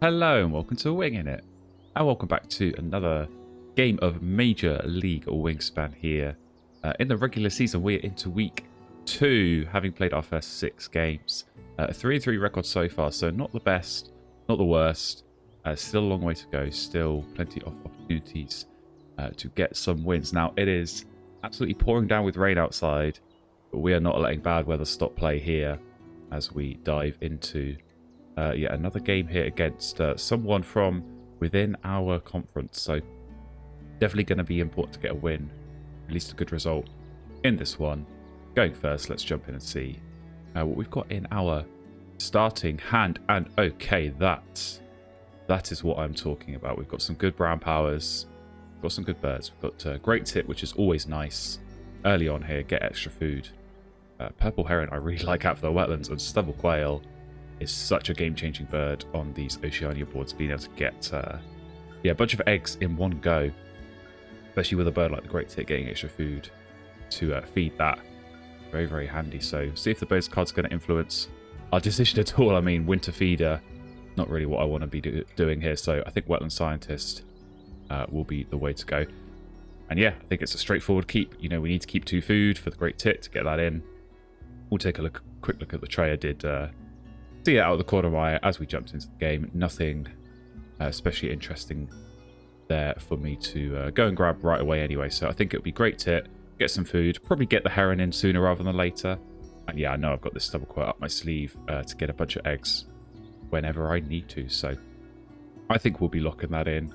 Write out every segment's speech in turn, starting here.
Hello and welcome to Wingin It, and welcome back to another game of Major League Wingspan here. In the regular season, we're into week 2, having played our first 6 games. 3-3 record so far, so not the best, not the worst. Still a long way to go, still plenty of opportunities to get some wins. Now, it is absolutely pouring down with rain outside, but we are not letting bad weather stop play here as we dive into yet another game here against someone from within our conference. So definitely going to be important to get a win, at least a good result in this one. Going first, let's jump in and see what we've got in our starting hand. And okay, that is what I'm talking about. We've got some good brown powers, we've got some good birds, we've got great tip, which is always nice early on here. Get extra food. Purple heron I really like out for the wetlands, and stubble quail is such a game-changing bird on these Oceania boards, being able to get a bunch of eggs in one go, especially with a bird like the great tit getting extra food to feed that. Very, very handy. So see if the bonus card's going to influence our decision at all. I mean, winter feeder, not really what I want to be doing here, so I think wetland scientist will be the way to go. And yeah, I think it's a straightforward keep. You know, we need to keep 2 food for the great tit to get that in. We'll take a quick look at the tray I did see it out of the corner of my eye as we jumped into the game. Nothing especially interesting there for me to go and grab right away anyway. So I think it would be great to get some food, probably get the heron in sooner rather than later. And yeah, I know I've got this stubble quail up my sleeve to get a bunch of eggs whenever I need to. So I think we'll be locking that in.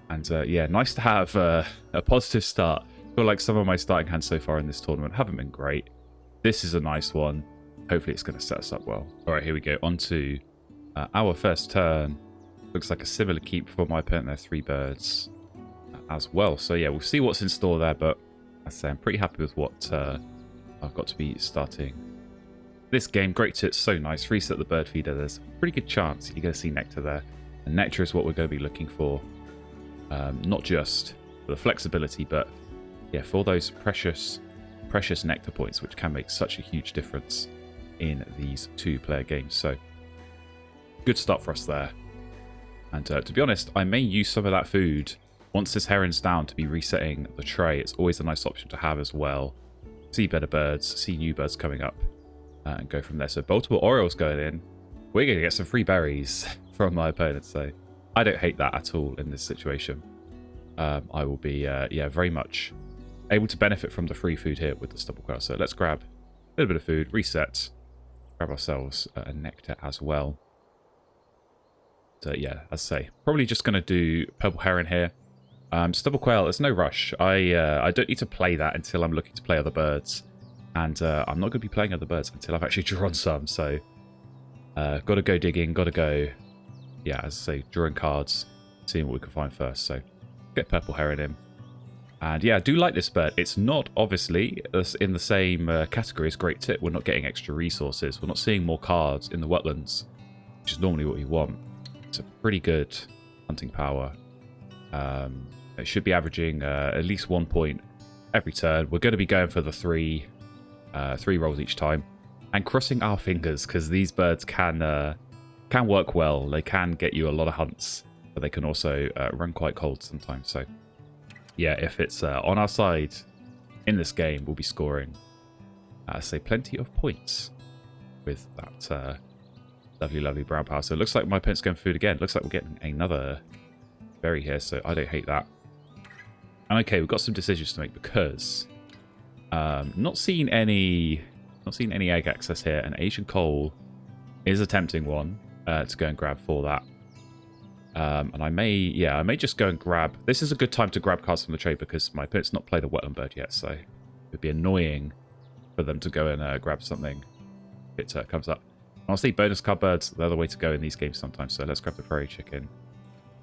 And yeah, nice to have a positive start. I feel like some of my starting hands so far in this tournament haven't been great. This is a nice one. Hopefully it's going to set us up well. All right, here we go. On to our first turn. Looks like a similar keep for my opponent there. 3 birds as well. So yeah, we'll see what's in store there. But I say I'm pretty happy with what I've got to be starting this game. Great tits, so nice. Reset the bird feeder. There's a pretty good chance you're going to see nectar there. And nectar is what we're going to be looking for. Not just for the flexibility, but yeah, for those precious nectar points, which can make such a huge difference in these 2-player games. So good start for us there. And to be honest, I may use some of that food once this heron's down to be resetting the tray. It's always a nice option to have as well. See better birds, see new birds coming up, and go from there. So Baltimore Orioles going in. We're going to get some free berries from my opponent, so I don't hate that at all in this situation. I will be yeah, very much able to benefit from the free food here with the stubble quail. So let's grab a little bit of food, reset, grab ourselves a nectar as well. So yeah, as I say, probably just going to do purple heron here. Stubble quail, there's no rush. I don't need to play that until I'm looking to play other birds. And I'm not going to be playing other birds until I've actually drawn some. So got to go digging, got to go, yeah, as I say, drawing cards, seeing what we can find first. So get purple heron in. And yeah, I do like this bird. It's not obviously in the same category as great tit. We're not getting extra resources. We're not seeing more cards in the wetlands, which is normally what you want. It's a pretty good hunting power. It should be averaging at least 1 point every turn. We're going to be going for the 3 rolls each time, and crossing our fingers, because these birds can work well. They can get you a lot of hunts, but they can also run quite cold sometimes. So yeah, if it's on our side in this game, we'll be scoring, say, plenty of points with that lovely brown power. So it looks like my opponent's going for food again. Looks like we're getting another berry here, so I don't hate that. And okay, we've got some decisions to make, because not seeing any egg access here, and Asian coal is a tempting one to go and grab for that. And I may just go and grab. This is a good time to grab cards from the trade, because my opponent's not played a wetland bird yet, so it would be annoying for them to go and grab something if it comes up. Honestly, bonus card birds, they're the way to go in these games sometimes. So let's grab the prairie chicken.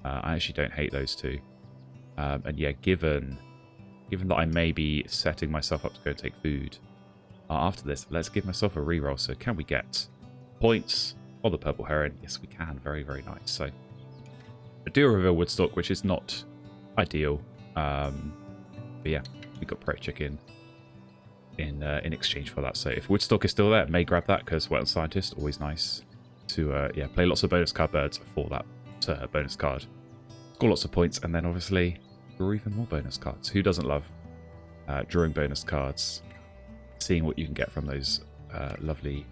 I actually don't hate those 2. And yeah, given that I may be setting myself up to go and take food after this, let's give myself a reroll. So can we get points on the purple heron? Yes, we can. Very, very nice. So I do reveal Woodstock, which is not ideal. But yeah, we got prairie chicken in exchange for that. So if Woodstock is still there, may grab that, because Wetland Scientist, always nice to yeah, play lots of bonus card birds for that bonus card. Score lots of points, and then obviously draw even more bonus cards. Who doesn't love drawing bonus cards? Seeing what you can get from those lovely,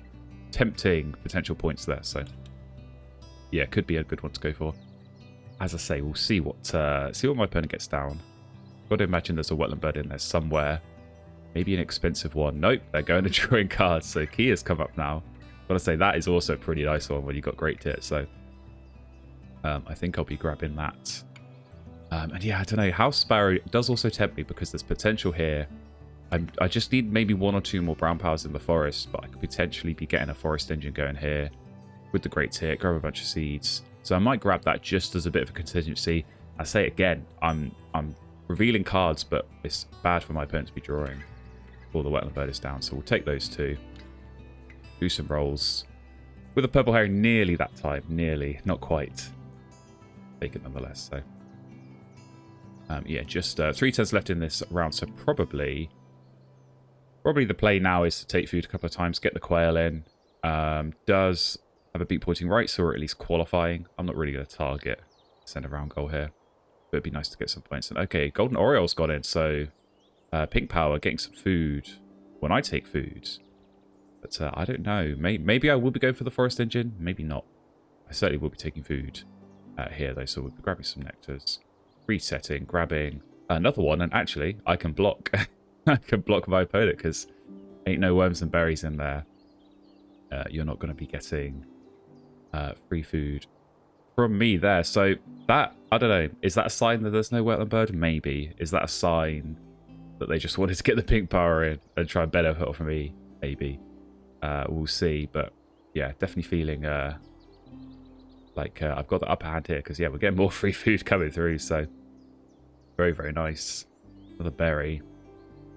tempting potential points there. So, yeah, could be a good one to go for. As I say, we'll see what my opponent gets down. Got to imagine there's a wetland bird in there somewhere. Maybe an expensive one. Nope, they're going to drawing cards. So key has come up now. Got to say that is also a pretty nice one when you got great tit. So I think I'll be grabbing that. And yeah, I don't know. House Sparrow does also tempt me because there's potential here. I just need maybe 1 or 2 more brown powers in the forest, but I could potentially be getting a forest engine going here with the great tit, grab a bunch of seeds. So I might grab that just as a bit of a contingency. I say it again, I'm revealing cards, but it's bad for my opponent to be drawing before the wetland bird is down. So we'll take those 2, do some rolls with a purple herring nearly that time, nearly, not quite. Take it nonetheless. So yeah, just 3 turns left in this round. So probably the play now is to take food a couple of times, get the quail in. Does have a beat pointing rights, or at least qualifying. I'm not really going to target send a round goal here, but it'd be nice to get some points. And okay, Golden Oriole's got in, so pink power, getting some food when I take food. But I don't know. Maybe I will be going for the forest engine. Maybe not. I certainly will be taking food here, though, so we'll be grabbing some nectars. Resetting, grabbing another one, and actually, I can block. I can block my opponent because ain't no worms and berries in there. You're not going to be getting free food from me there. So that, I don't know, is that a sign that there's no wetland bird? Maybe. Is that a sign that they just wanted to get the pink power in and try and benefit off of me? Maybe. We'll see. But yeah, definitely feeling like I've got the upper hand here because, yeah, we're getting more free food coming through. So very, very nice for the berry.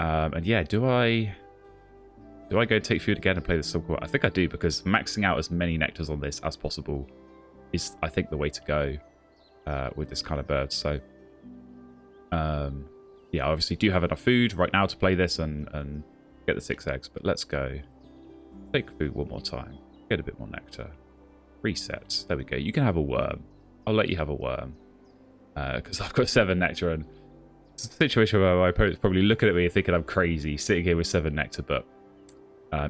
And yeah, do I go take food again and play this subcore? I think I do, because maxing out as many nectars on this as possible is, I think, the way to go with this kind of bird. So yeah, I obviously do have enough food right now to play this and get the 6 eggs, but let's go take food one more time, get a bit more nectar, reset. There we go. You can have a worm. I'll let you have a worm because I've got 7 nectar, and it's a situation where my opponent's probably looking at me and thinking I'm crazy sitting here with 7 nectar, but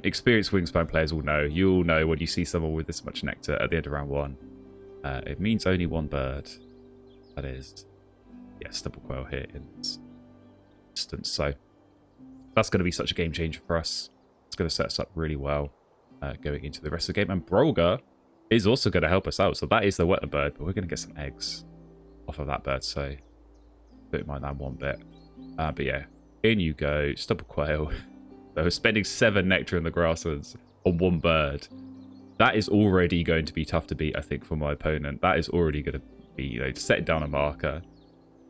experienced Wingspan players will know. You'll know when you see someone with this much nectar at the end of round 1. It means only 1 bird. That is, yes, double quail here in this instance. So that's going to be such a game changer for us. It's going to set us up really well going into the rest of the game. And Brolga is also going to help us out. So that is the wetland bird, but we're going to get some eggs off of that bird. So don't mind that one bit. But yeah, in you go, stubble quail. So spending 7 nectar in the grasslands on 1 bird. That is already going to be tough to beat, I think, for my opponent. That is already going to be, you know, setting down a marker.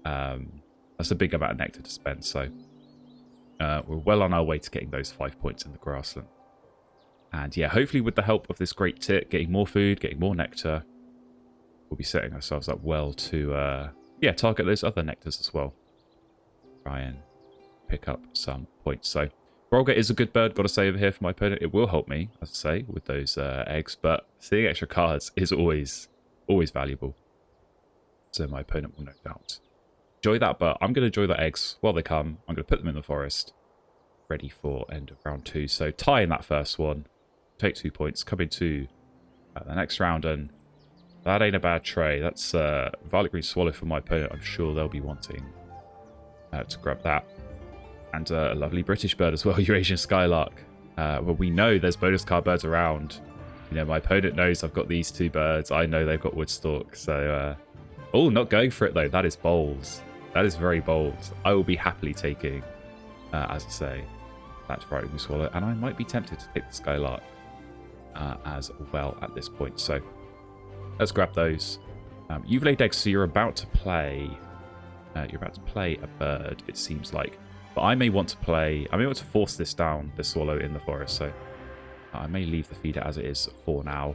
That's a big amount of nectar to spend. So we're well on our way to getting those 5 points in the grassland. And yeah, hopefully with the help of this great tit, getting more food, getting more nectar, we'll be setting ourselves up well to, yeah, target those other nectars as well. Try and pick up some points. So Brolga is a good bird, got to say, over here for my opponent. It will help me, as I say, with those eggs, but seeing extra cards is always valuable. So my opponent will no doubt enjoy that, but I'm going to enjoy the eggs while they come. I'm going to put them in the forest, ready for end of round 2. So tie in that first one, take 2 points, come into the next round, and that ain't a bad tray. That's Violet Green Swallow for my opponent. I'm sure they'll be wanting to grab that. And a lovely British bird as well, Eurasian Skylark. Well, we know there's bonus card birds around. You know, my opponent knows I've got these 2 birds. I know they've got Woodstock. So, oh, not going for it, though. That is bold. That is very bold. I will be happily taking, as I say, that Violet Green Swallow. And I might be tempted to take the Skylark as well at this point. So, let's grab those. You've laid eggs, so you're about to play... you're about to play a bird, it seems like. But I may want to force this down, this swallow in the forest, so I may leave the feeder as it is for now.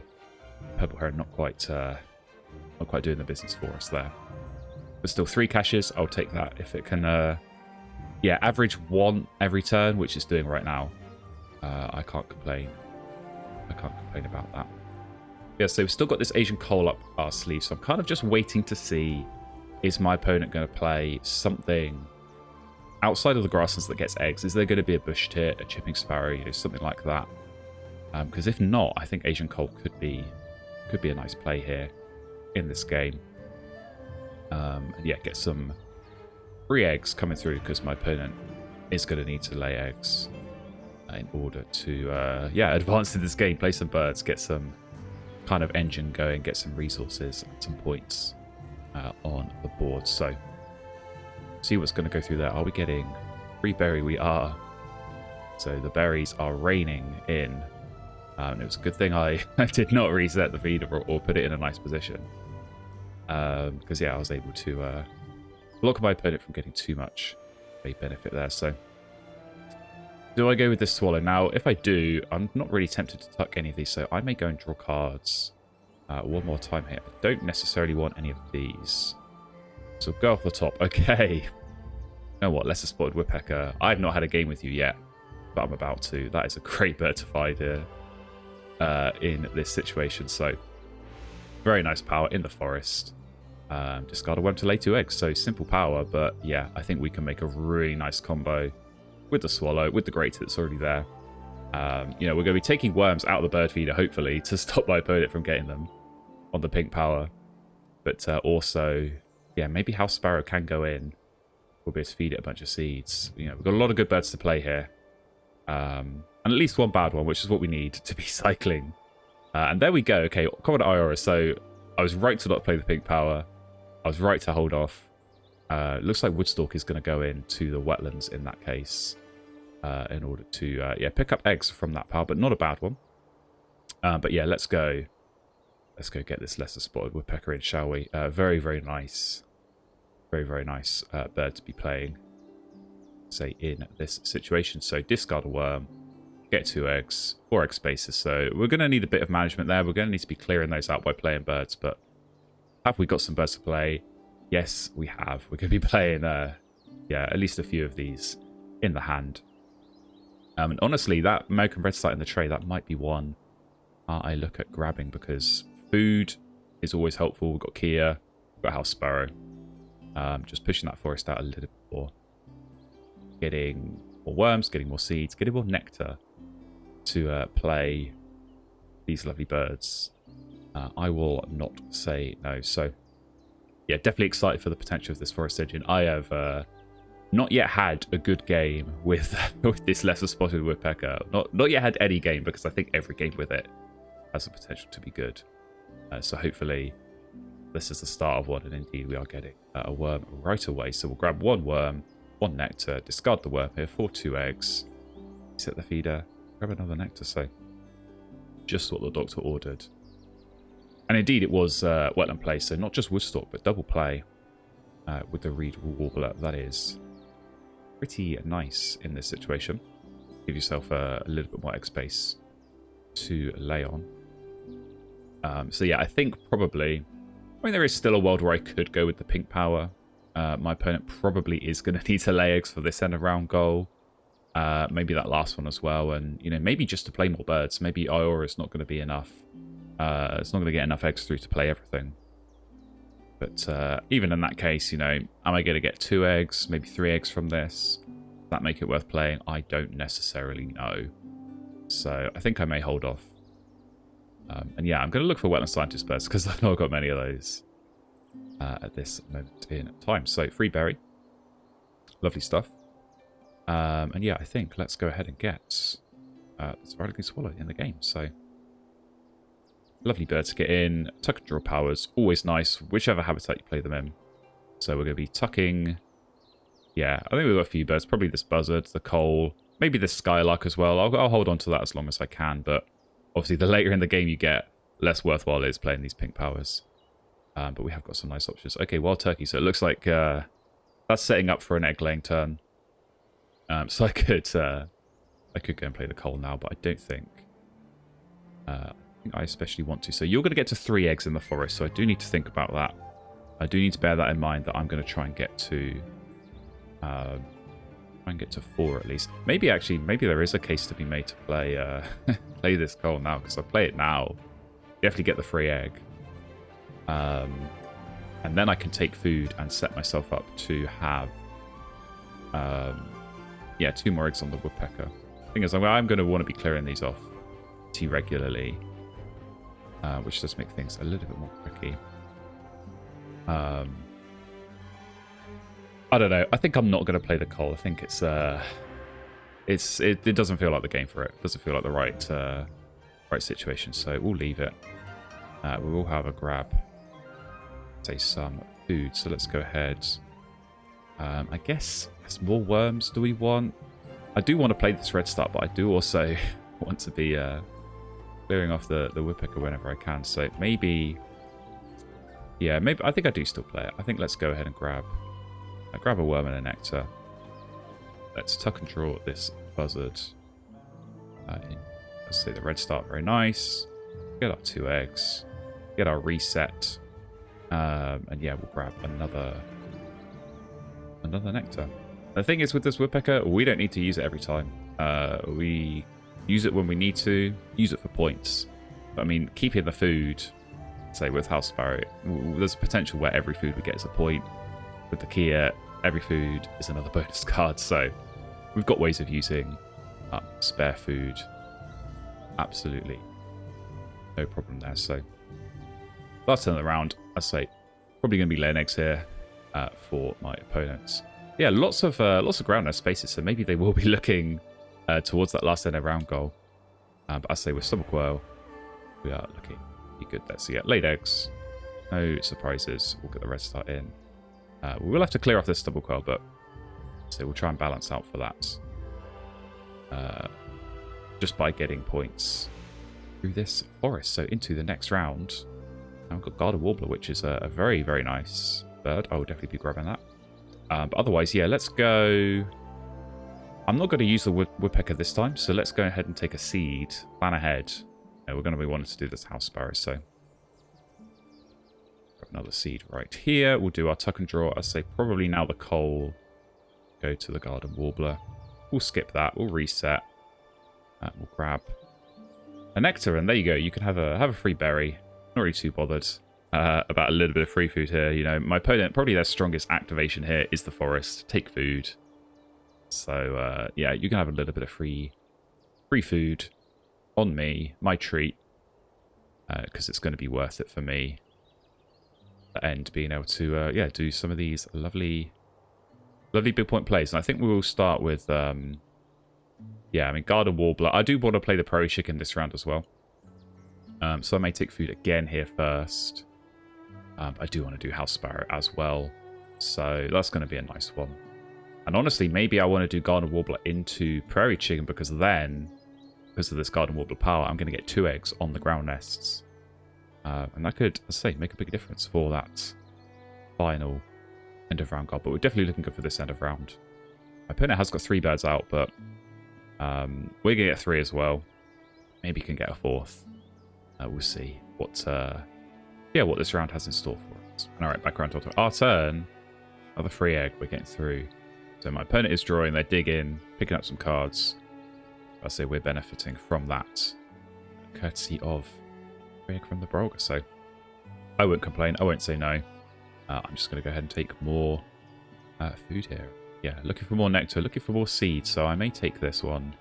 Purple Heron not quite doing the business for us there. But still 3 caches, I'll take that if it can, yeah, average 1 every turn, which it's doing right now. I can't complain. I can't complain about that. Yeah, so we've still got this Asian coal up our sleeve, so I'm kind of just waiting to see, is my opponent going to play something outside of the grasslands that gets eggs? Is there going to be a bush tit, a chipping sparrow, something like that? Because if not, I think Asian coal could be a nice play here in this game. And yeah, get some free eggs coming through because my opponent is going to need to lay eggs in order to advance in this game, play some birds, get some kind of engine going, get some resources and some points on the board. So see what's going to go through there. Are we getting free berry? We are. So the berries are raining in. It was a good thing I did not reset the feeder or put it in a nice position, because I was able to block my opponent from getting too much a benefit there. So do I go with this swallow? Now, if I do, I'm not really tempted to tuck any of these, so I may go and draw cards one more time here. I don't necessarily want any of these. So go off the top. Okay. You know what? Lesser spotted woodpecker. I've not had a game with you yet, but I'm about to. That is a great bird to find here in this situation. So very nice power in the forest. Discard a worm to lay 2 eggs. So simple power, but yeah, I think we can make a really nice combo with the swallow, with the grater that's already there. We're going to be taking worms out of the bird feeder, hopefully, to stop my opponent from getting them on the pink power. But also, yeah, maybe House Sparrow can go in. We'll be able to feed it a bunch of seeds. We've got a lot of good birds to play here. And at least one bad one, which is what we need to be cycling. And there we go. Okay, Common Iora. So I was right to not play the pink power. I was right to hold off. Looks like Woodstock is going to go into the wetlands in that case. In order to pick up eggs from that power, but not a bad one. But yeah, let's go get this lesser spotted woodpecker in, shall we? Very, very nice, very, very nice bird to be playing, say, in this situation. So discard a worm, get 2 eggs, 4 egg spaces. So we're going to need a bit of management there. We're going to need to be clearing those out by playing birds. But have we got some birds to play? Yes, we have. We're going to be playing at least a few of these in the hand. And honestly, that American red sight in the tray, that might be one I look at grabbing, because food is always helpful. We've got Kia, we've got House Sparrow. Just pushing that forest out a little bit more. Getting more worms, getting more seeds, getting more nectar to play these lovely birds. I will not say no. So, yeah, definitely excited for the potential of this forest engine. I have not yet had a good game with this lesser spotted woodpecker. Not yet had any game, because I think every game with it has the potential to be good. So hopefully this is the start of one, and indeed we are getting a worm right away. So we'll grab 1 worm, 1 nectar, discard the worm here for 2 eggs, set the feeder, grab another nectar. So just what the doctor ordered. And indeed it was wetland play, so not just Woodstock, but double play with the reed warbler. That is pretty nice in this situation. Give yourself a little bit more egg space to lay on. So yeah, I think probably, there is still a world where I could go with the pink power. My opponent probably is going to need to lay eggs for this end of round goal. Maybe that last one as well. And, maybe just to play more birds. Maybe Iora is not going to be enough. It's not going to get enough eggs through to play everything. But even in that case, am I going to get 2 eggs, maybe 3 eggs from this? Does that make it worth playing? I don't necessarily know. So I think I may hold off. And yeah, I'm going to look for wetland scientist birds, because I've not got many of those at this moment in time. So free berry. Lovely stuff. And yeah, I think let's go ahead and get this radically swallow in the game. So lovely bird to get in. Tuck and draw powers, always nice, whichever habitat you play them in. So we're going to be tucking. Yeah, I think we've got a few birds. Probably this buzzard, the coal, maybe this skylark as well. I'll hold on to that as long as I can. But obviously, the later in the game you get, less worthwhile it is playing these pink powers. But we have got some nice options. Okay, wild turkey. So it looks like that's setting up for an egg-laying turn. So I could go and play the coal now, but I don't think I especially want to. So you're going to get to 3 eggs in the forest, so I do need to think about that. I do need to bear that in mind, that I'm going to try and get to 4 at least. Maybe there is a case to be made to play play this coal now, because I play it now. definitely get the free egg. And then I can take food and set myself up to have, 2 more eggs on the woodpecker. Thing is, I'm going to want to be clearing these off pretty regularly, which does make things a little bit more tricky. I don't know. I think I'm not going to play the coal. I think it doesn't feel like the game for it. It doesn't feel like the right situation. So we'll leave it. We will have a grab, say, some food. So let's go ahead. I guess more worms do we want? I do want to play this red start, but I do also want to be clearing off the woodpecker whenever I can. So maybe, maybe I think I do still play it. I think let's go ahead and grab a worm and a nectar. Let's tuck and draw this buzzard. Let's say the red start, very nice. Get our 2 eggs. Get our reset. And yeah, we'll grab another nectar. The thing is with this woodpecker, we don't need to use it every time. We use it when we need to, use it for points. But I mean, keeping the food, say with house sparrow, there's a potential where every food we get is a point. With the Kia, every food is another bonus card. So we've got ways of using spare food. Absolutely. No problem there. So last turn of the round, I say probably going to be laying eggs here for my opponents. Yeah, lots of ground nest spaces, so maybe they will be looking towards that last end of round goal. But I say with Stubble Quail, we are looking pretty good there. So yeah, laid eggs, no surprises. We'll get the red start in. We will have to clear off this Stubble Quail, but so we'll try and balance out for that. Just by getting points through this forest. So into the next round, now we've got Garden Warbler, which is a very, very nice bird. I will definitely be grabbing that. But otherwise, yeah, let's go. I'm not going to use the woodpecker this time, so let's go ahead and take a seed. Plan ahead. We're going to be wanting to do this house sparrow, so grab another seed right here. We'll do our tuck and draw. I say probably now the coal. Go to the Garden Warbler. We'll skip that. We'll reset. We'll grab a nectar, and there you go. You can have a free berry. Not really too bothered about a little bit of free food here. You know, my opponent, probably their strongest activation here is the forest. Take food. So, yeah, you can have a little bit of free food on me. My treat. Because it's going to be worth it for me. And being able to, do some of these lovely big point plays. And I think we will start with, Garden Warbler. I do want to play the Prairie Chicken this round as well. So I may take food again here first. I do want to do House Sparrow as well. So that's going to be a nice one. And honestly, maybe I want to do Garden Warbler into Prairie Chicken because then, because of this Garden Warbler power, I'm going to get 2 eggs on the ground nests. And that could, as I say, make a big difference for that final end of round goal. But we're definitely looking good for this end of round. My opponent has got 3 birds out, but we're going to get 3 as well. Maybe can get a 4th. We'll see what this round has in store for us. All right, back around to our turn. Another free egg we're getting through. So my opponent is drawing, they're digging, picking up some cards. I say we're benefiting from that, courtesy of free egg from the Brolga. So I won't complain, I won't say no. I'm just going to go ahead and take more food here. Yeah, looking for more nectar, looking for more seeds. So I may take this one,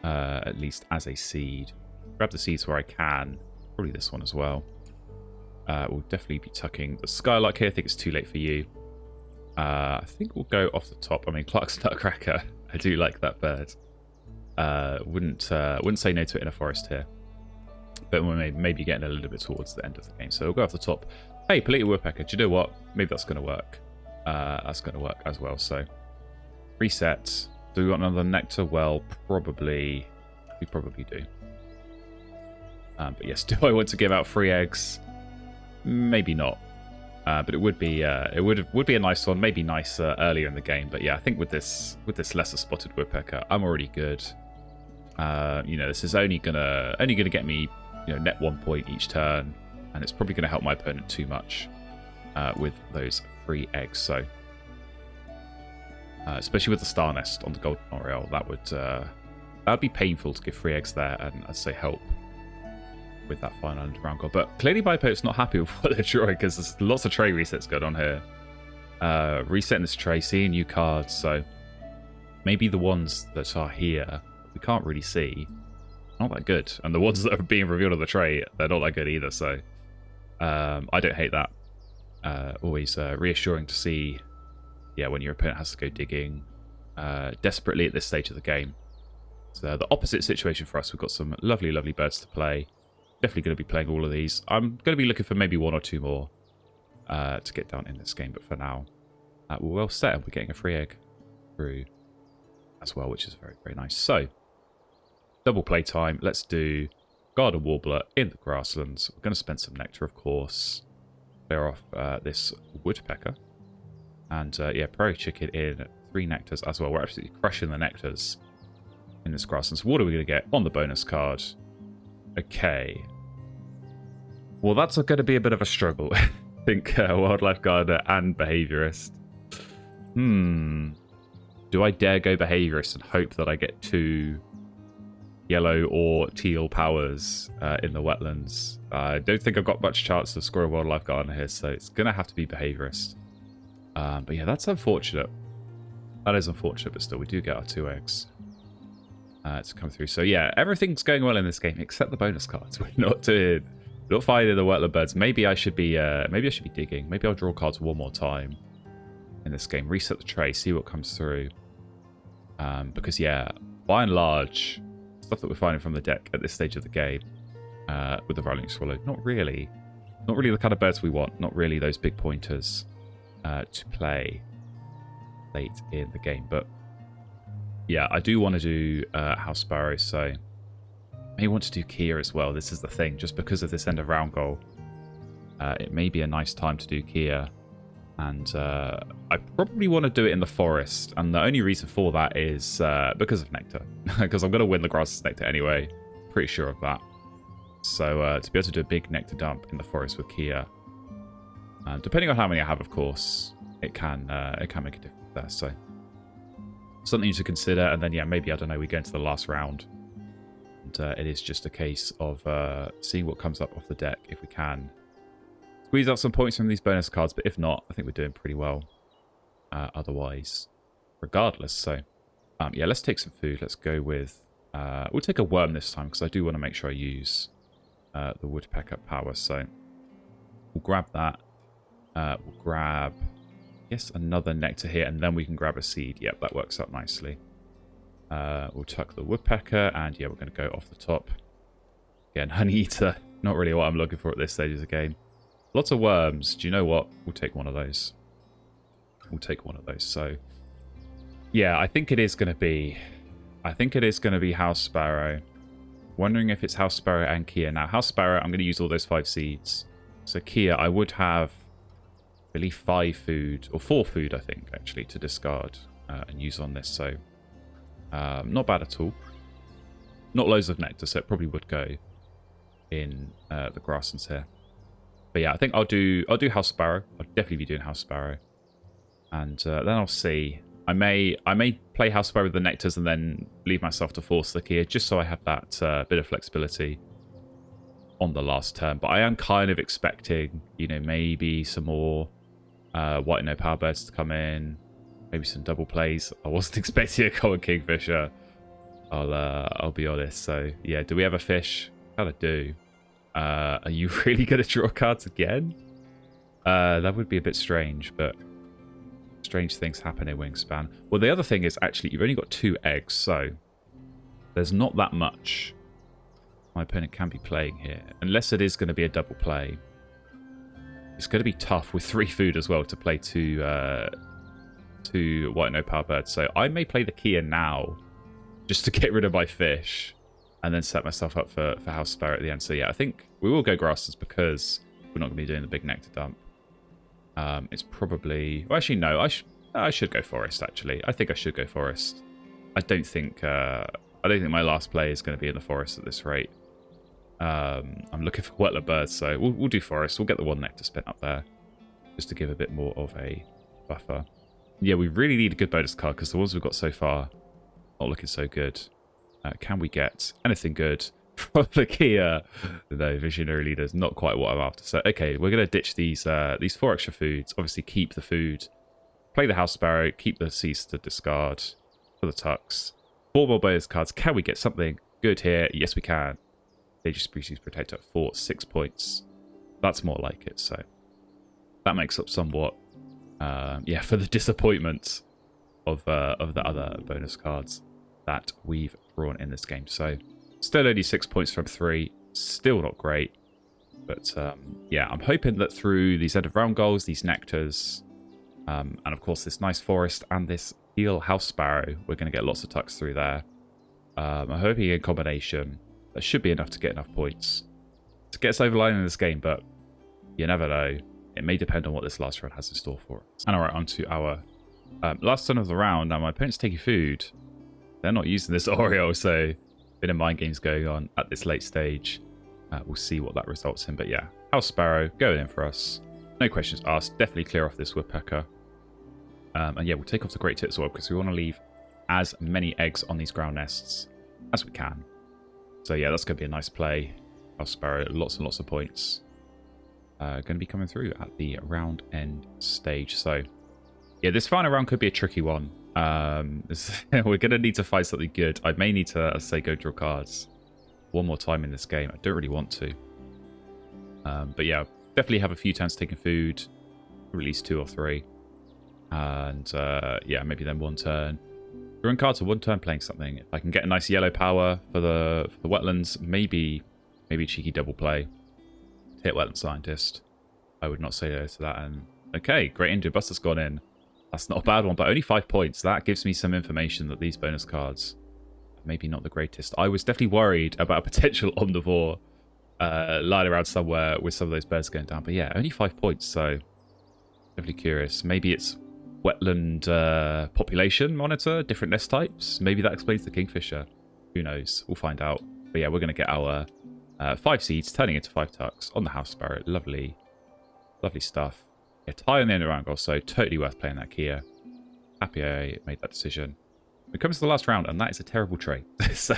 at least as a seed. Grab the seeds where I can. Probably this one as well. We'll definitely be tucking the Skylark here. I think it's too late for you. I think we'll go off the top. I mean, Clark's Nutcracker. I do like that bird. Wouldn't say no to it in a forest here. But we may be getting a little bit towards the end of the game. So we'll go off the top. Hey, Polita Woodpecker. Do you know what? Maybe that's going to work. That's going to work as well. So reset. Do we want another nectar? Well, probably. We probably do. But yes, do I want to give out 3 eggs? Maybe not. But it would be a nice one. Maybe nicer earlier in the game. But yeah, I think with this lesser spotted woodpecker, I'm already good. This is only gonna get me net 1 point each turn, and it's probably gonna help my opponent too much with those 3 eggs. So especially with the star nest on the golden oriole, that would be painful to give 3 eggs there, and I'd say help with that final underground goal. But clearly my opponent's not happy with what they're drawing because there's lots of tray resets going on here. Resetting this tray, seeing new cards, so maybe the ones that are here we can't really see, not that good. And the ones that are being revealed on the tray, they're not that good either, so I don't hate that. Always reassuring to see, yeah, when your opponent has to go digging desperately at this stage of the game. So the opposite situation for us. We've got some lovely, lovely birds to play. Definitely going to be playing all of these. I'm going to be looking for maybe one or two more to get down in this game. But for now, we're well set. And we're getting a free egg through as well, which is very, very nice. So, double play time. Let's do Garden Warbler in the grasslands. We're going to spend some nectar, of course. Clear off this woodpecker. And, yeah, prairie chicken in 3 nectars as well. We're absolutely crushing the nectars in this grasslands. What are we going to get on the bonus card? Okay. Well, that's going to be a bit of a struggle. I think Wildlife Gardener and Behaviorist. Do I dare go Behaviorist and hope that I get 2 yellow or teal powers in the wetlands? I don't think I've got much chance to score a Wildlife Gardener here, so it's going to have to be Behaviorist. But yeah, that's unfortunate. That is unfortunate, but still, we do get our 2 eggs to come through. So yeah, everything's going well in this game except the bonus cards. We're not finding the wetland birds. Maybe I should be digging. Maybe I'll draw cards one more time in this game. Reset the tray, see what comes through. Because yeah, by and large, stuff that we're finding from the deck at this stage of the game with the Rolling Swallow, not really the kind of birds we want. Not really those big pointers to play late in the game. But yeah, I do want to do House Sparrow, so I may want to do Kia as well. This is the thing, just because of this end of round goal, it may be a nice time to do Kia. And I probably want to do it in the forest. And the only reason for that is because of Nectar. Because I'm going to win the Grass's Nectar anyway. Pretty sure of that. So to be able to do a big Nectar dump in the forest with Kia, depending on how many I have, of course, it can make a difference there. So something to consider. And then, yeah, maybe, I don't know, we go into the last round. And it is just a case of seeing what comes up off the deck if we can. Squeeze out some points from these bonus cards, but if not, I think we're doing pretty well otherwise, regardless. So, yeah, let's take some food. Let's go with... we'll take a worm this time, because I do want to make sure I use the woodpecker power. So, we'll grab that. We'll grab, I guess, another nectar here, and then we can grab a seed. Yep, that works out nicely. We'll tuck the woodpecker, and yeah, we're going to go off the top. Again, honey eater. Not really what I'm looking for at this stage of the game. Lots of worms. Do you know what? We'll take one of those. We'll take one of those. So, yeah, I think it is going to be... House Sparrow. Wondering if it's House Sparrow and Kia. Now, House Sparrow, I'm going to use all those 5 seeds. So, Kia, I would have, I believe, 5 food, or 4 food, I think, actually, to discard and use on this. So, not bad at all. Not loads of nectar, so it probably would go in the grasslands here. But yeah, I think I'll do House Sparrow. I'll definitely be doing House Sparrow. And then I'll see. I may play House Sparrow with the nectars and then leave myself to force the Kia, just so I have that bit of flexibility on the last turn. But I am kind of expecting, you know, maybe some more White No Power Birds to come in. Maybe some double plays. I wasn't expecting a common Kingfisher. I'll be honest. So yeah, do we have a fish? Kinda do. Are you really going to draw cards again? That would be a bit strange, but strange things happen in Wingspan. Well, the other thing is, actually, you've only got 2 eggs, so there's not that much my opponent can be playing here. Unless it is going to be a double play. It's going to be tough with 3 food as well to play 2 White No Power Birds. So I may play the Kia now just to get rid of my fish. And then set myself up for House Sparrow at the end. So yeah, I think we will go grasslands because we're not going to be doing the big nectar dump. It's probably... Well, actually, no. I should go forest, actually. I think I should go forest. I don't think my last play is going to be in the forest at this rate. I'm looking for wetland birds, so we'll do forest. We'll get the 1 nectar spent up there just to give a bit more of a buffer. Yeah, we really need a good bonus card because the ones we've got so far not looking so good. Can we get anything good? from the Kia. No, visionary leaders, not quite what I'm after. So, okay, we're going to ditch these 4 extra foods. Obviously, keep the food. Play the House Sparrow. Keep the seeds to discard for the Tucks. 4 more bonus cards. Can we get something good here? Yes, we can. Endangered Species Protector for 6 points. That's more like it, so that makes up somewhat, yeah, for the disappointment of the other bonus cards that we've drawn in this game. So still only 6 points from 3, still not great, but yeah, I'm hoping that through these end of round goals, these nectars, and of course this nice forest and this heal House Sparrow, we're going to get lots of tucks through there. I'm hoping in combination that should be enough to get enough points to get us over the line in this game, but you never know. It may depend on what this last round has in store for us. And alright, on to our last turn of the round. Now my opponent's taking food. They're not using this Oreo, so a bit of mind games going on at this late stage. We'll see what that results in, but yeah. House Sparrow going in for us. No questions asked. Definitely clear off this Woodpecker. And yeah, we'll take off the Great Tit as well, because we want to leave as many eggs on these ground nests as we can. So yeah, that's going to be a nice play. House Sparrow, lots and lots of points. Going to be coming through at the round end stage. So yeah, this final round could be a tricky one. We're going to need to find something good. I may need to, say, go draw cards one more time in this game. I don't really want to. But yeah, definitely have a few turns taking food. At least 2 or 3. And yeah, maybe then 1 turn. Drawing cards or 1 turn playing something. If I can get a nice yellow power for the wetlands, maybe cheeky double play. Hit Wetland Scientist. I would not say no to that. And okay, Great Indian Buster's gone in. That's not a bad one, but only 5 points. That gives me some information that these bonus cards are maybe not the greatest. I was definitely worried about a potential Omnivore lying around somewhere with some of those birds going down. But yeah, only 5 points, so definitely curious. Maybe it's wetland population monitor, different nest types. Maybe that explains the Kingfisher. Who knows? We'll find out. But yeah, we're going to get our 5 seeds turning into 5 tucks on the House Sparrow. Lovely, lovely stuff. Yeah, tie on the end of round goal, so totally worth playing that Kia. Happy I made that decision. It comes to the last round, and that is a terrible trade. So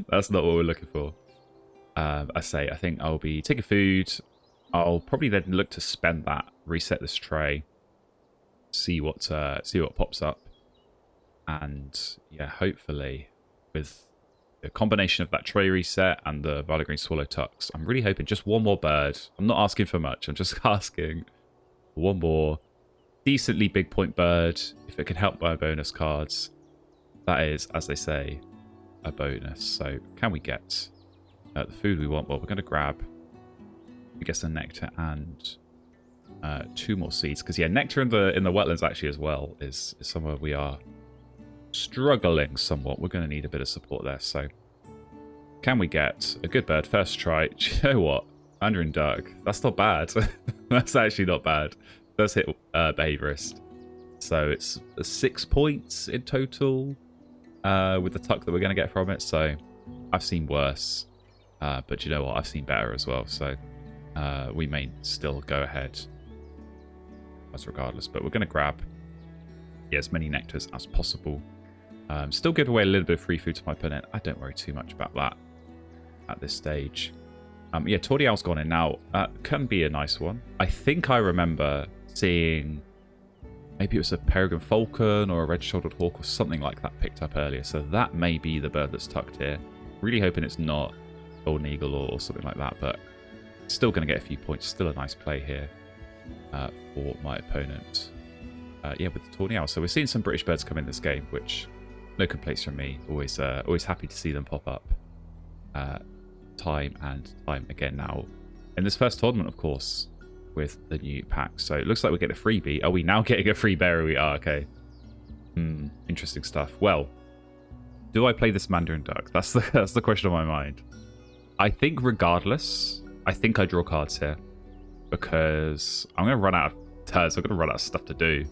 that's not what we're looking for. I think I'll be taking food. I'll probably then look to spend that, reset this tray, see what pops up, and yeah, hopefully with a combination of that tray reset and the Violet Green Swallow Tucks, I'm really hoping just one more bird. I'm not asking for much. I'm just asking for one more decently big point bird. If it can help my bonus cards, that is, as they say, a bonus. So can we get the food we want? Well, we're going to grab, I guess, a nectar and 2 more seeds, because yeah, nectar in the wetlands actually as well is somewhere we are struggling somewhat. We're going to need a bit of support there. So can we get a good bird first try? Do you know what, Mandarin Duck, that's not bad. That's actually not bad. Does hit behaviorist, so it's 6 points in total with the tuck that we're going to get from it. So I've seen worse, but you know what, I've seen better as well. So we may still go ahead as regardless, but we're going to grab as many nectars as possible. Still give away a little bit of free food to my opponent. I don't worry too much about that at this stage. Yeah, Tawny Owl's gone in. Now, can be a nice one. I think I remember seeing, maybe it was a Peregrine Falcon or a Red-Shouldered Hawk or something like that picked up earlier. So that may be the bird that's tucked here. Really hoping it's not Golden Eagle or something like that, but still going to get a few points. Still a nice play here for my opponent. Yeah, with the Tawny Owl. So we're seeing some British birds come in this game, which no complaints from me. Always happy to see them pop up time and time again. Now, in this first tournament, of course, with the new pack. So it looks like we get a freebie. Are we now getting a free berry? We are, okay. Interesting stuff. Well, do I play this Mandarin Duck? That's the question on my mind. I think regardless, I think I draw cards here, because I'm going to run out of turns. I'm going to run out of stuff to do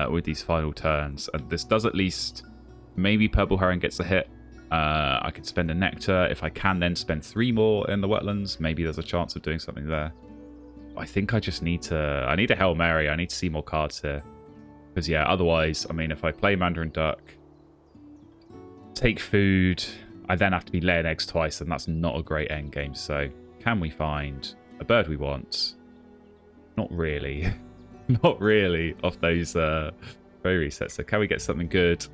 with these final turns. And this does at least, maybe Purple Heron gets a hit. I could spend a nectar. If I can then spend 3 more in the wetlands, maybe there's a chance of doing something there. I think I just need to, I need a Hail Mary. I need to see more cards here. Because yeah, otherwise, I mean, if I play Mandarin Duck, take food, I then have to be laying eggs twice, and that's not a great end game. So can we find a bird we want? Not really. Not really off those very resets. So can we get something good?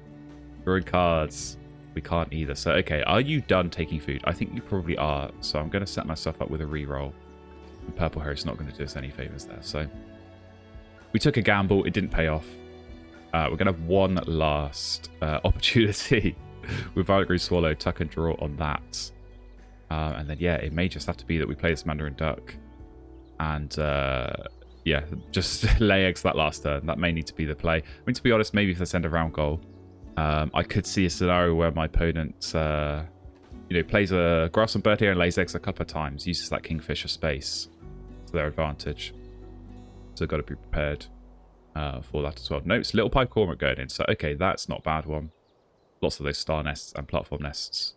Drawing cards. We can't either. So, okay, are you done taking food? I think you probably are. So I'm going to set myself up with a reroll. And Purple Hair's not going to do us any favors there. So we took a gamble. It didn't pay off. We're going to have one last opportunity with Valerie Swallow, tuck and draw on that. And then, yeah, it may just have to be that we play this Mandarin Duck. And, yeah, just lay eggs that last turn. That may need to be the play. I mean, to be honest, maybe if they send a round goal, I could see a scenario where my opponent, plays a grass and bird here and lays eggs a couple of times, uses that Kingfisher space to their advantage. So got to be prepared for that as well. No, it's Little Pipe Cormorant going in. So, okay, that's not a bad one. Lots of those star nests and platform nests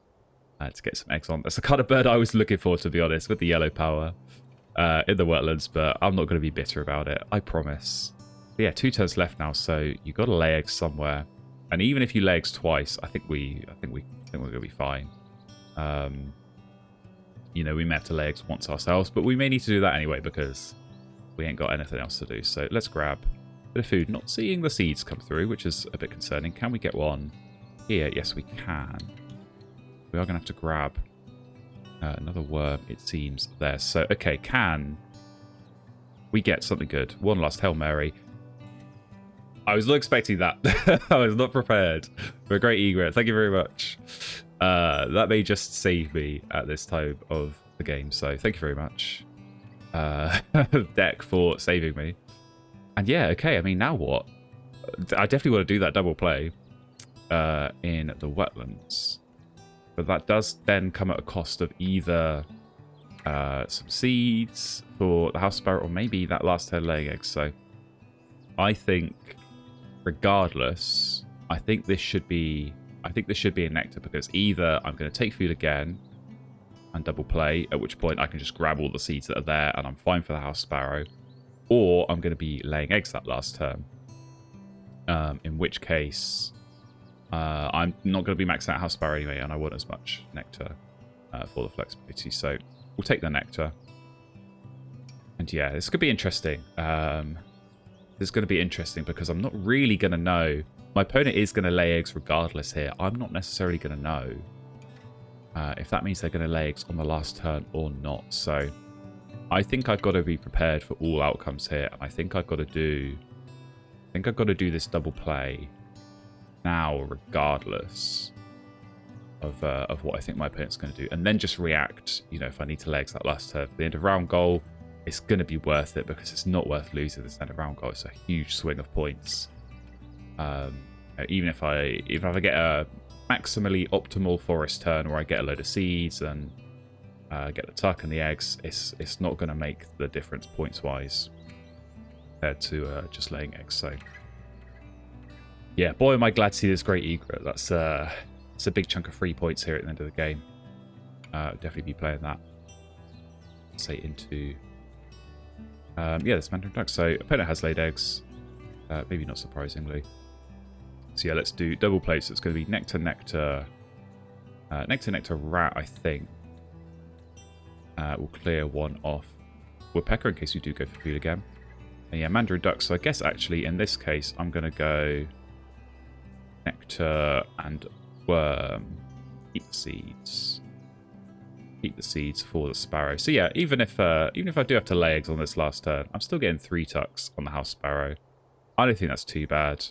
to get some eggs on. That's the kind of bird I was looking for, to be honest, with the yellow power in the wetlands, but I'm not going to be bitter about it, I promise. But yeah, 2 turns left now, so you got to lay eggs somewhere. And even if you lay eggs twice, I think we're going to be fine. We may have to lay eggs once ourselves, but we may need to do that anyway because we ain't got anything else to do. So let's grab a bit of food. Not seeing the seeds come through, which is a bit concerning. Can we get one here? Yes, we can. We are going to have to grab another worm, it seems, there. So, okay, can we get something good? One last Hail Mary. I was not expecting that. I was not prepared for a great egret. Thank you very much. That may just save me at this time of the game. So thank you very much, deck, for saving me. And yeah, okay. I mean, now what? I definitely want to do that double play in the wetlands. But that does then come at a cost of either some seeds for the house sparrow or maybe that last 10 laying eggs. So I think, regardless, I think this should be a nectar, because either I'm going to take food again and double play, at which point I can just grab all the seeds that are there and I'm fine for the house sparrow, or I'm going to be laying eggs that last turn. In which case, I'm not going to be maxing out house sparrow anyway, and I want as much nectar for the flexibility. So we'll take the nectar. And yeah, this could be interesting. This is going to be interesting because I'm not really going to know. My opponent is going to lay eggs regardless here. I'm not necessarily going to know if that means they're going to lay eggs on the last turn or not. So I think I've got to be prepared for all outcomes here. And I think I've got to do this double play now, regardless of what I think my opponent's going to do, and then just react. If I need to lay eggs that last turn for the end of round goal, it's going to be worth it because it's not worth losing this end of round goal. It's a huge swing of points. Even if I get a maximally optimal forest turn where I get a load of seeds and get the tuck and the eggs, it's not going to make the difference points wise compared to just laying eggs. So yeah, boy, am I glad to see this great egret. That's it's a big chunk of free points here at the end of the game. Definitely be playing that. Say into this Mandarin Duck. So opponent has laid eggs, maybe not surprisingly. So yeah, let's do double play. So it's going to be nectar, nectar, rat. I think we'll clear one off woodpecker in case we do go for food again. And yeah, Mandarin Duck. So I guess actually in this case I'm going to go nectar and worm. Keep the seeds. Keep the seeds for the sparrow. So yeah, even if I do have to lay eggs on this last turn, I'm still getting 3 tucks on the house sparrow. I don't think that's too bad.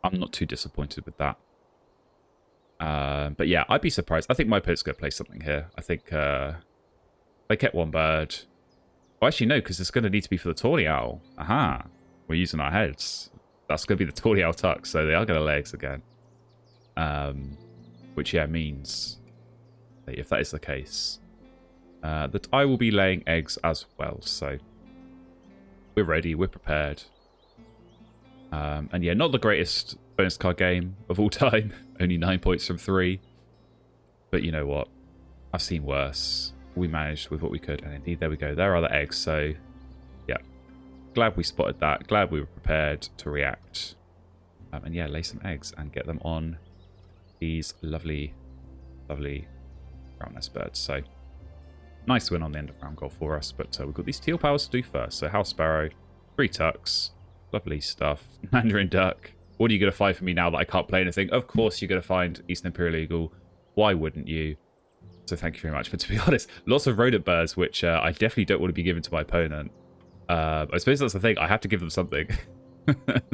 I'm not too disappointed with that. But yeah, I'd be surprised. I think my opponent's going to play something here. I think they kept one bird. Oh, actually, no, because it's going to need to be for the tawny owl. Aha. We're using our heads. That's going to be the tawny owl tuck, so they are going to lay eggs again. Which, yeah, means, if that is the case, that I will be laying eggs as well. So we're ready. We're prepared. And yeah, not the greatest bonus card game of all time. Only 9 points from 3. But you know what? I've seen worse. We managed with what we could. And indeed, there we go. There are the eggs. So yeah, glad we spotted that. Glad we were prepared to react. And yeah, lay some eggs and get them on these lovely Lovely brown nest birds. So nice win on the end of round goal for us. But we've got these teal powers to do first. So house sparrow, 3 tucks, lovely stuff. Mandarin duck. What are you going to find for me now that I can't play anything? Of course you're going to find Eastern Imperial Eagle. Why wouldn't you? So thank you very much. But to be honest, lots of rodent birds, which I definitely don't want to be given to my opponent. I suppose that's the thing. I have to give them something.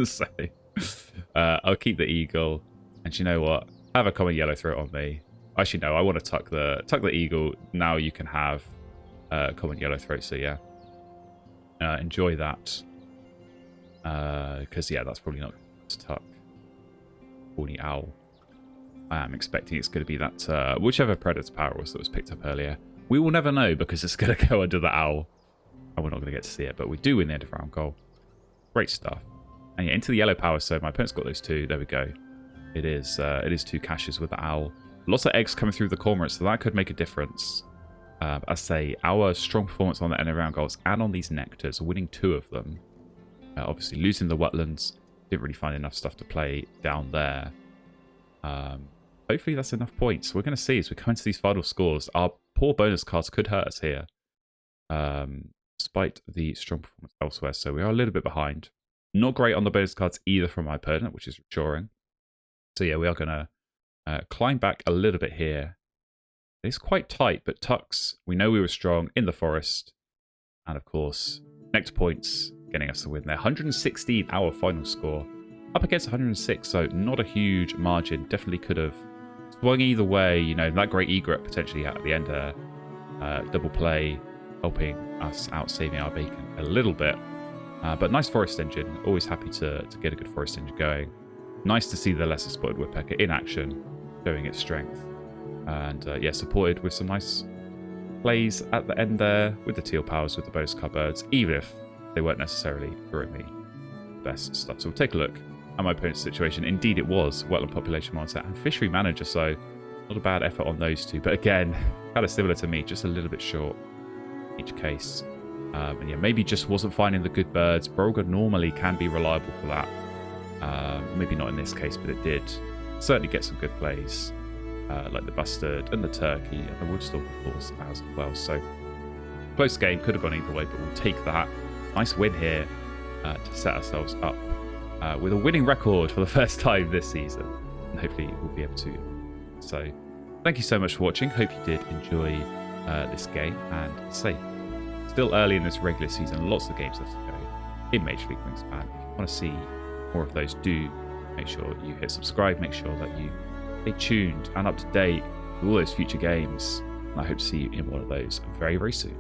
So I'll keep the eagle. And you know what? Have a common yellow throat on me. Actually, no. I want to tuck the eagle. Now you can have common yellow throat. So yeah, enjoy that. Because yeah, that's probably not to tuck. Horny owl. I am expecting it's going to be that whichever predator power was that was picked up earlier. We will never know because it's going to go under the owl. And we're not going to get to see it, but we do win the end of round goal. Great stuff. And yeah, into the yellow power. So my opponent's got those 2. There we go. It is 2 caches with the owl. Lots of eggs coming through the cormorant, so that could make a difference. I say our strong performance on the end of round goals and on these nectars, winning 2 of them. Obviously losing the wetlands. Didn't really find enough stuff to play down there. Hopefully that's enough points. We're going to see as we come into these final scores. Our poor bonus cards could hurt us here. Despite the strong performance elsewhere. So we are a little bit behind. Not great on the bonus cards either from my opponent, which is reassuring. So yeah, we are going to climb back a little bit here. It's quite tight, but tucks. We know we were strong in the forest. And of course, next points getting us the win there. 116 our final score. Up against 106, so not a huge margin. Definitely could have swung either way. You know, that great egret potentially at the end there. Double play, helping us out, saving our bacon a little bit. But nice forest engine. Always happy to get a good forest engine going. Nice to see the lesser spotted woodpecker in action, showing its strength. And yeah, supported with some nice plays at the end there with the teal powers, with the bonus card birds, even if they weren't necessarily drawing me the best stuff. So we'll take a look at my opponent's situation. Indeed it was wetland population monitor and fishery manager, so not a bad effort on those 2. But again, kind of similar to me, just a little bit short in each case. And yeah, maybe just wasn't finding the good birds. Broga normally can be reliable for that. Maybe not in this case, but it did certainly get some good plays, like the bustard and the turkey and the woodstock, of course, as well. So close game, could have gone either way, but we'll take that. Nice win here to set ourselves up with a winning record for the first time this season, and hopefully we'll be able to. So thank you so much for watching. Hope you did enjoy this game, and say still early in this regular season, lots of games left to go in Major League Wingspan. If you want to see more of those, do make sure you hit subscribe, make sure that you stay tuned and up to date with all those future games, and I hope to see you in one of those very, very soon.